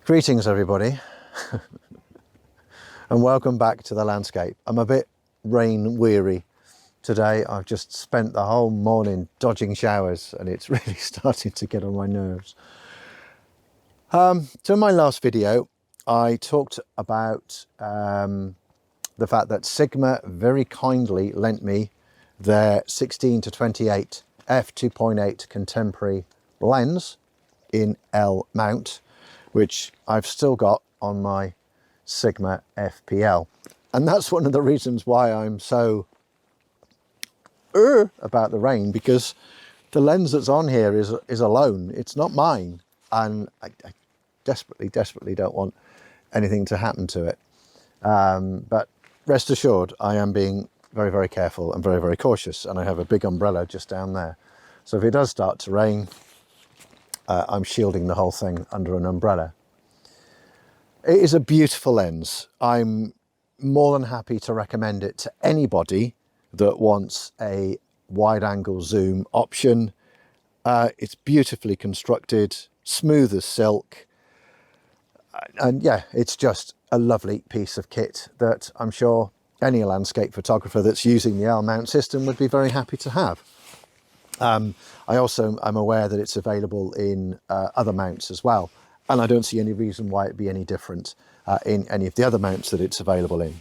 Greetings everybody and welcome back to the landscape. I'm a bit rain weary today. I've just spent the whole morning dodging showers and it's really starting to get on my nerves. So in my last video I talked about the fact that Sigma very kindly lent me their 16-28 f2.8 contemporary lens in L mount, which I've still got on my Sigma FPL. And that's one of the reasons why I'm so about the rain, because the lens that's on here is a loan. It's not mine. And I desperately don't want anything to happen to it. But rest assured, I am being very careful and very cautious. And I have a big umbrella just down there. So if it does start to rain, I'm shielding the whole thing under an umbrella. It is a beautiful lens. I'm more than happy to recommend it to anybody that wants a wide angle zoom option. It's beautifully constructed, smooth as silk. And yeah, it's just a lovely piece of kit that I'm sure any landscape photographer that's using the L mount system would be very happy to have. I also am aware that it's available in other mounts as well, and I don't see any reason why it'd be any different in any of the other mounts that it's available in.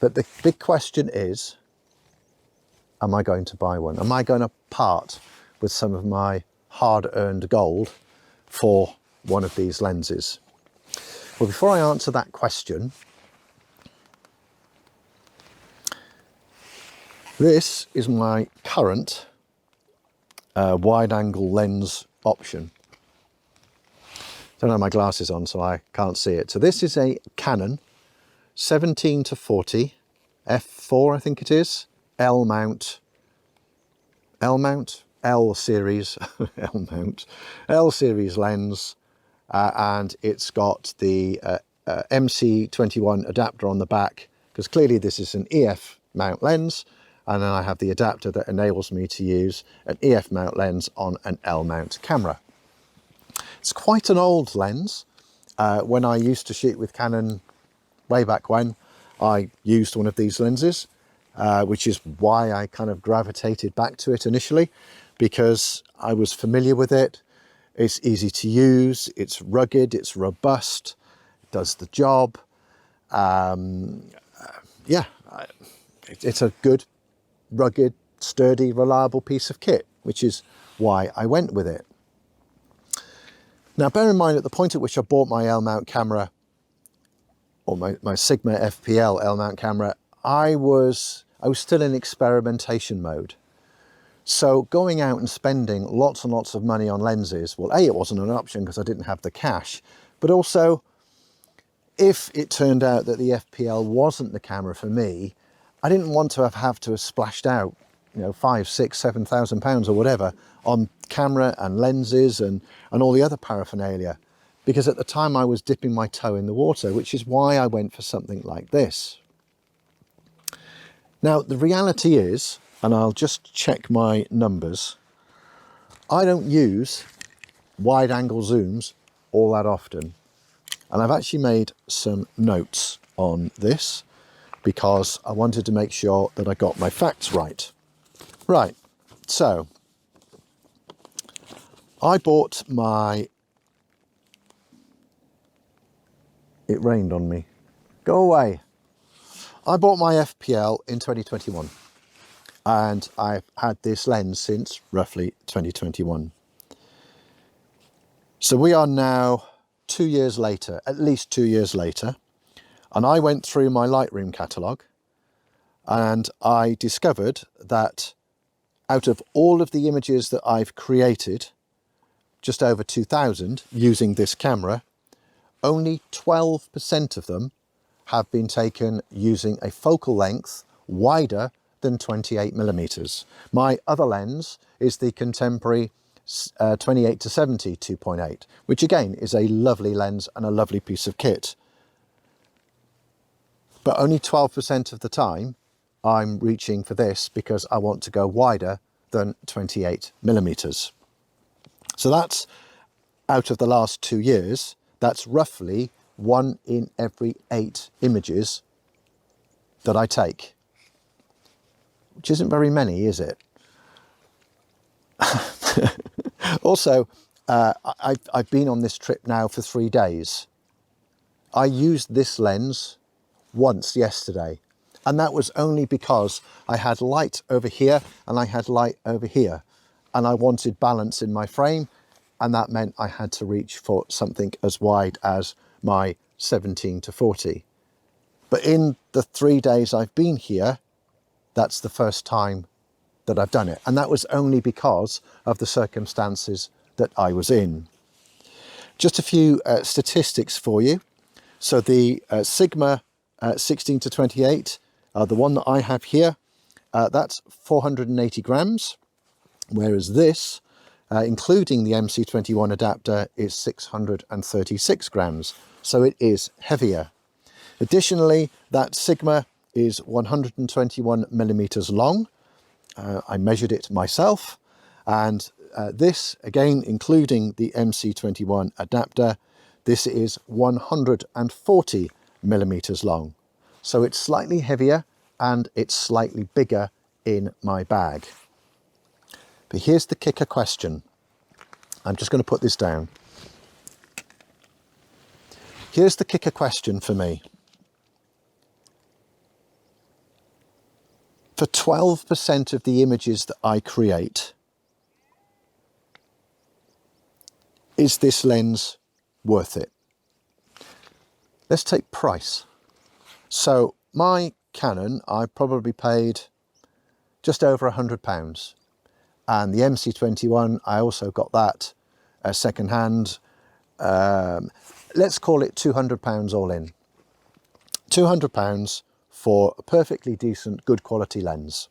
But the big question is, am I going to buy one? Am I going to part with some of my hard-earned gold for one of these lenses? Well, before I answer that question, this is my current wide-angle lens option. Don't have my glasses on, so I can't see it. So this is a Canon 17-40 f4, I think it is, L mount, L series, L series lens, and it's got the MC21 adapter on the back, because clearly this is an EF mount lens. And then I have the adapter that enables me to use an EF mount lens on an L mount camera. It's quite an old lens. When I used to shoot with Canon way back when, I used one of these lenses, which is why I kind of gravitated back to it initially, because I was familiar with it. It's easy to use, it's rugged, it's robust, it does the job. Yeah, it's a good, rugged, sturdy, reliable piece of kit, which is why I went with it. Now, bear in mind, at the point at which I bought my L mount camera, or my Sigma FPL L mount camera, I was still in experimentation mode. So going out and spending lots and lots of money on lenses, well, A, it wasn't an option because I didn't have the cash, but also if it turned out that the FPL wasn't the camera for me, I didn't want to have to have splashed out, you know, £5,000, £6,000, £7,000 or whatever on camera and lenses and all the other paraphernalia, because at the time I was dipping my toe in the water, which is why I went for something like this. Now, the reality is, and I'll just check my numbers, I don't use wide angle zooms all that often. And I've actually made some notes on this, because I wanted to make sure that I got my facts right. Right, so I bought my... It rained on me. Go away. I bought my FPL in 2021 and I've had this lens since roughly 2021. So we are now 2 years later, at least 2 years later. And I went through my Lightroom catalogue and I discovered that out of all of the images that I've created, just over 2,000 using this camera, only 12% of them have been taken using a focal length wider than 28mm. My other lens is the contemporary 28-70 2.8, which again is a lovely lens and a lovely piece of kit. But only 12% of the time I'm reaching for this because I want to go wider than 28mm. So that's out of the last 2 years. That's roughly 1 in every 8 images that I take, which isn't very many, is it? Also, I've been on this trip now for 3 days. I used this lens once yesterday, and that was only because I had light over here and I had light over here, and I wanted balance in my frame, and that meant I had to reach for something as wide as my 17-40. But in the 3 days I've been here, that's the first time that I've done it, and that was only because of the circumstances that I was in. Just a few statistics for you. So the Sigma 16-28, the one that I have here, that's 480 grams, whereas this, including the MC21 adapter, is 636 grams, so it is heavier. Additionally, that Sigma is 121 millimeters long. I measured it myself, and this, again, including the MC21 adapter, this is 140 millimeters long. So it's slightly heavier and it's slightly bigger in my bag. But here's the kicker question. I'm just going to put this down. Here's the kicker question for me. For 12% of the images that I create, is this lens worth it? Let's take price. So my Canon, I probably paid just over £100, and the MC21, I also got that second hand. Let's call it £200 all in. £200 for a perfectly decent, good quality lens.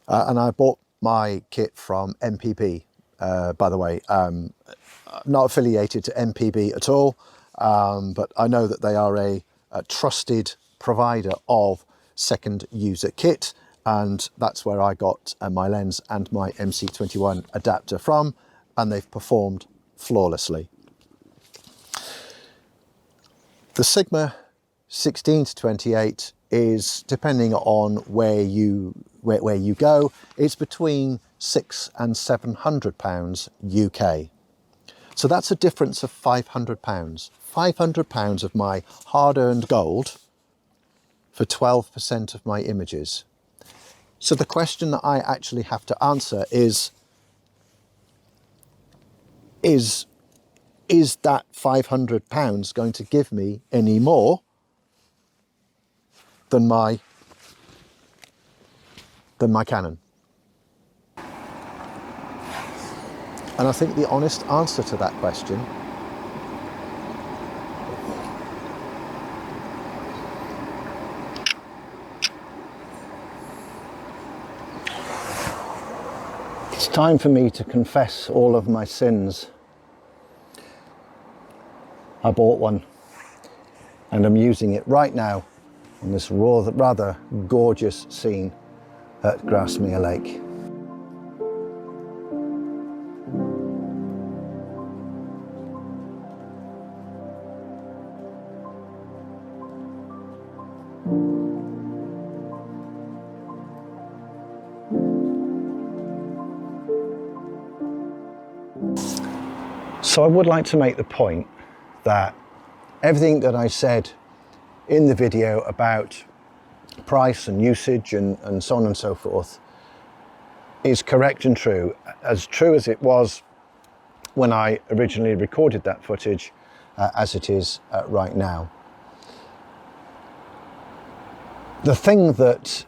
And I bought my kit from MPB, by the way. Not affiliated to MPB at all, but I know that they are a trusted provider of second user kit, and that's where I got my lens and my MC21 adapter from, and they've performed flawlessly. The Sigma 16-28 is, depending on where you go, it's between £600 and £700 UK. So that's a difference of £500. £500 of my hard-earned gold for 12% of my images. So the question that I actually have to answer is that £500 going to give me any more than my Canon? And I think the honest answer to that question it's time for me to confess all of my sins. I bought one, and I'm using it right now on this rather gorgeous scene at Grasmere Lake. So I would like to make the point that everything that I said in the video about price and usage and so on and so forth is correct and true as it was when I originally recorded that footage, as it is right now. The thing that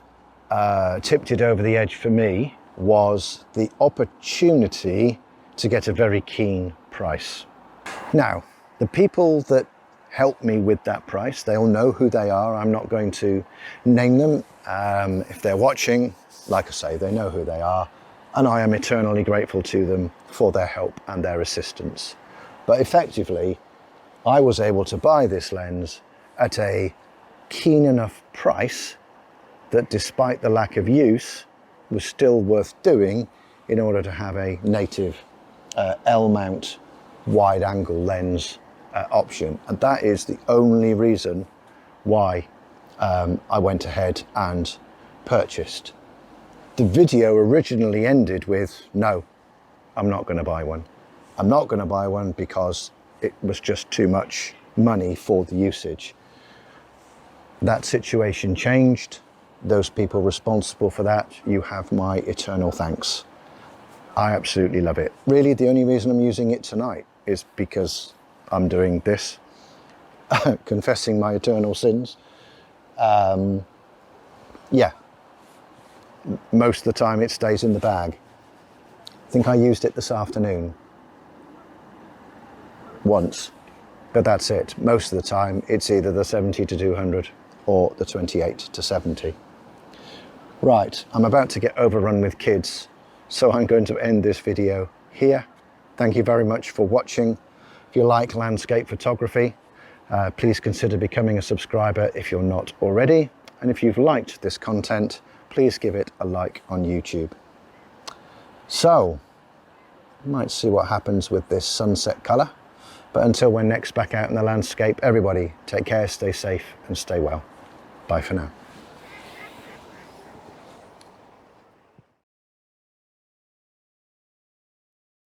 tipped it over the edge for me was the opportunity to get a very keen price. Now, the people that helped me with that price, they all know who they are. I'm not going to name them. If they're watching, like I say, they know who they are, and I am eternally grateful to them for their help and their assistance. But effectively, I was able to buy this lens at a keen enough price that, despite the lack of use, was still worth doing in order to have a native L-mount wide-angle lens option, and that is the only reason why I went ahead and purchased. The video originally ended with, no, I'm not going to buy one. I'm not going to buy one because it was just too much money for the usage. That situation changed. Those people responsible for that, you have my eternal thanks. I absolutely love it. Really, the only reason I'm using it tonight is because I'm doing this, confessing my eternal sins. Yeah, most of the time it stays in the bag. I think I used it this afternoon once, but that's it. Most of the time it's either the 70 to 200 or the 28 to 70. Right, I'm about to get overrun with kids, so I'm going to end this video here. Thank you very much for watching. If you like landscape photography, please consider becoming a subscriber if you're not already. And if you've liked this content, please give it a like on YouTube. So, might see what happens with this sunset colour. But until we're next back out in the landscape, everybody take care, stay safe and stay well. Bye for now.